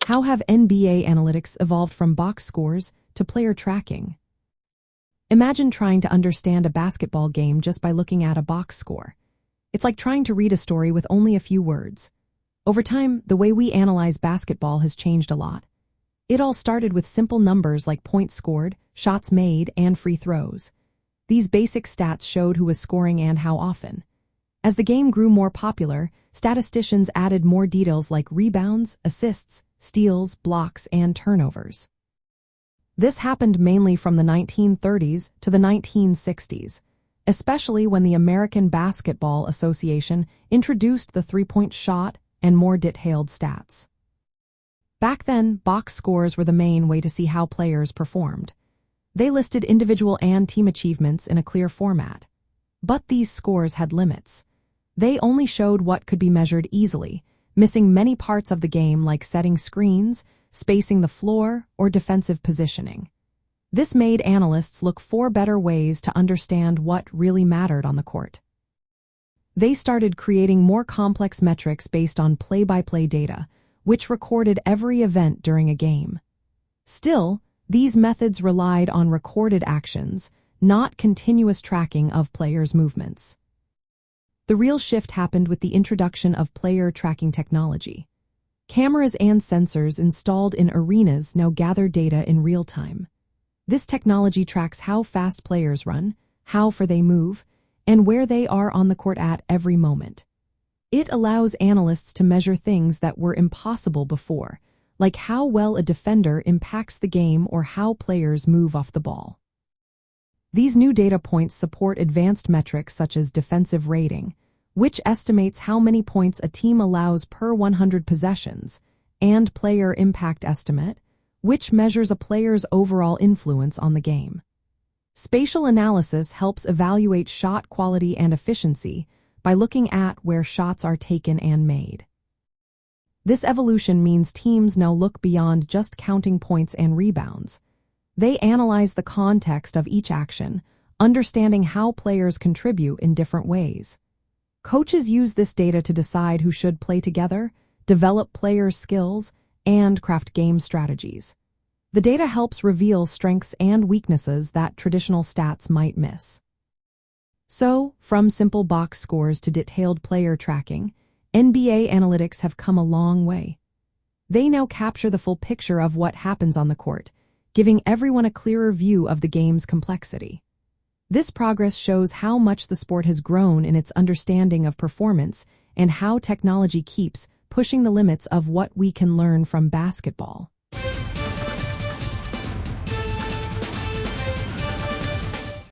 How have NBA analytics evolved from box scores to player tracking? Imagine trying to understand a basketball game just by looking at a box score. It's like trying to read a story with only a few words. Over time, the way we analyze basketball has changed a lot. It all started with simple numbers like points scored, shots made, and free throws. These basic stats showed who was scoring and how often. As the game grew more popular, statisticians added more details like rebounds, assists, steals, blocks, and turnovers. This happened mainly from the 1930s to the 1960s, especially when the American Basketball Association introduced the three-point shot and more detailed stats. Back then, box scores were the main way to see how players performed. They listed individual and team achievements in a clear format. But these scores had limits. They only showed what could be measured easily, missing many parts of the game like setting screens, spacing the floor, or defensive positioning. This made analysts look for better ways to understand what really mattered on the court. They started creating more complex metrics based on play-by-play data, which recorded every event during a game. Still, these methods relied on recorded actions, not continuous tracking of players' movements. The real shift happened with the introduction of player tracking technology. Cameras and sensors installed in arenas now gather data in real time. This technology tracks how fast players run, how far they move, and where they are on the court at every moment. It allows analysts to measure things that were impossible before, like how well a defender impacts the game or how players move off the ball. These new data points support advanced metrics such as defensive rating, which estimates how many points a team allows per 100 possessions, and player impact estimate, which measures a player's overall influence on the game. Spatial analysis helps evaluate shot quality and efficiency by looking at where shots are taken and made. This evolution means teams now look beyond just counting points and rebounds. They analyze the context of each action, understanding how players contribute in different ways. Coaches use this data to decide who should play together, develop players' skills, and craft game strategies. The data helps reveal strengths and weaknesses that traditional stats might miss. So, from simple box scores to detailed player tracking, NBA analytics have come a long way. They now capture the full picture of what happens on the court, giving everyone a clearer view of the game's complexity. This progress shows how much the sport has grown in its understanding of performance and how technology keeps pushing the limits of what we can learn from basketball.